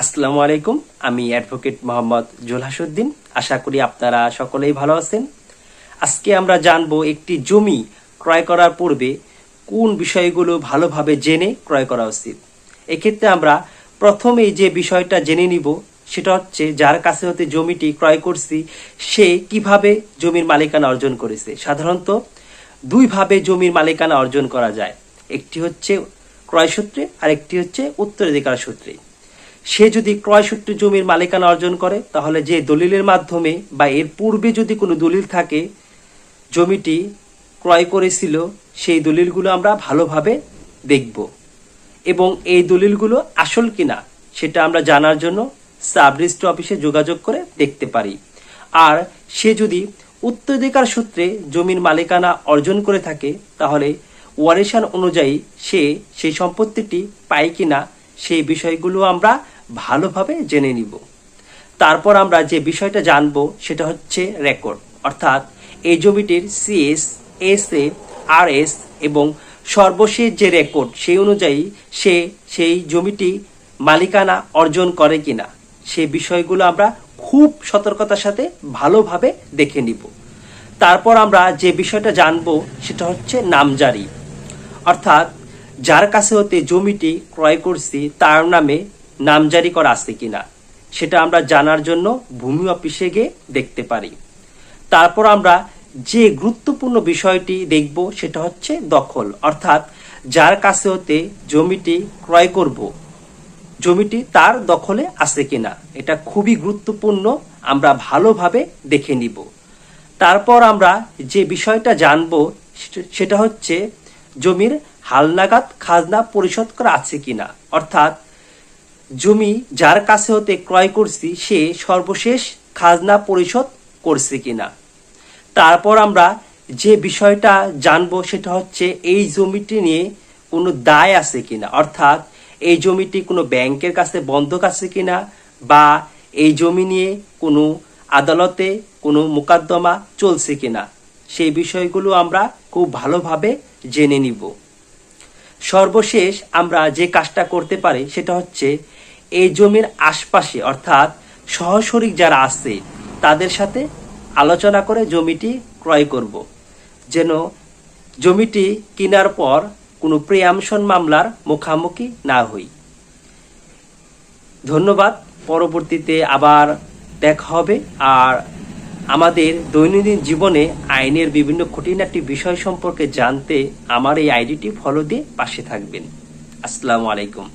আসসালামু আলাইকুম। আমি অ্যাডভোকেট মোহাম্মদ জুলহাসউদ্দিন। আশা করি আপনারা সকলেই ভালো আছেন। আজকে আমরা জানবো একটি জমি ক্রয় করার পূর্বে কোন বিষয়গুলো ভালোভাবে জেনে ক্রয় করা উচিত। এক্ষেত্রে আমরা প্রথমেই যে বিষয়টা জেনে নিব সেটা হচ্ছে যার কাছে হতে জমিটি ক্রয় করছি সে কিভাবে জমির মালিকানা অর্জন করেছে। সাধারণত দুইভাবে জমির মালিকানা অর্জন করা যায়, একটি হচ্ছে ক্রয় সূত্রে আর একটি হচ্ছে উত্তরাধিকার সূত্রে। সে যদি ক্রয় সূত্রে জমির মালিকানা অর্জন করে তাহলে যে দলিলের মাধ্যমে বা এর পূর্বে যদি কোনো দলিল থাকে জমিটি ক্রয় করেছিল সেই দলিলগুলো আমরা ভালোভাবে দেখব এবং এই দলিলগুলো আসল কিনা সেটা আমরা জানার জন্য সাব রেজিস্ট্রি অফিসে যোগাযোগ করে দেখতে পারি। আর সে যদি উত্তরাধিকার সূত্রে জমির মালিকানা অর্জন করে থাকে তাহলে ওয়ারিশান অনুযায়ী সে সেই সম্পত্তিটি পায় কিনা সেই বিষয়গুলো আমরা ভালোভাবে জেনে নিব। তারপর আমরা যে বিষয়টা জানব সেটা হচ্ছে রেকর্ড, অর্থাৎ এই জমিটির সিএস, এসএ, আরএস এবং সর্বশেষ যে রেকর্ড সেই অনুযায়ী সে সেই জমিটি মালিকানা অর্জন করে কিনা সেই বিষয়গুলো আমরা খুব সতর্কতার সাথে ভালোভাবে দেখে নিব। তারপর আমরা যে বিষয়টা জানব সেটা হচ্ছে নামজারি, অর্থাৎ যার কাছে হতে জমিটি ক্রয় করছি তার নামে নামজারি করা আছে কিনা সেটা আমরা জানার জন্য ভূমি অফিসে গিয়ে দেখতে পারি। তারপর আমরা যে গুরুত্বপূর্ণ বিষয়টি দেখব সেটা হচ্ছে দখল, অর্থাৎ যার কাছে হতে জমিটি ক্রয় করব জমিটি তার দখলে আছে কিনা এটা খুবই গুরুত্বপূর্ণ, আমরা ভালোভাবে দেখে নিব। তারপর আমরা যে বিষয়টা জানব সেটা হচ্ছে জমির হালনাগাদ খাজনা পরিশোধ করা আছে কিনা, অর্থাৎ জমি যার কাছে হতে ক্রয় করছি সে সর্বশেষ খাজনা পরিশোধ করছে কিনা। তারপর আমরা যে বিষয়টা জানবো সেটা হচ্ছে এই জমিটি নিয়ে কোনো দায় আছে কিনা, অর্থাৎ এই জমিটি কোনো ব্যাংকের কাছে বন্ধক আছে কিনা বা এই জমি নিয়ে কোনো আদালতে কোনো মোকদ্দমা চলছে কিনা সেই বিষয়গুলো আমরা খুব ভালোভাবে জেনে নিব। সর্বশেষ আমরা যে কাজটা করতে পারি সেটা হচ্ছে এই জমির আশপাশে অর্থাৎ সহশরিক যারা আছে তাদের সাথে আলোচনা করে জমিটি ক্রয় করব, যেন জমিটি কেনার পর কোনো প্রিয়াম্পশন মামলার মুখোমুখি না হই। ধন্যবাদ। পরবর্তীতে আবার দেখা হবে। আর আমাদের দৈনন্দিন জীবনে আইনের বিভিন্ন খুঁটিনাটি বিষয় সম্পর্কে জানতে আমার এই আইডিটি ফলো দিয়ে পাশে থাকবেন। আসসালামু আলাইকুম।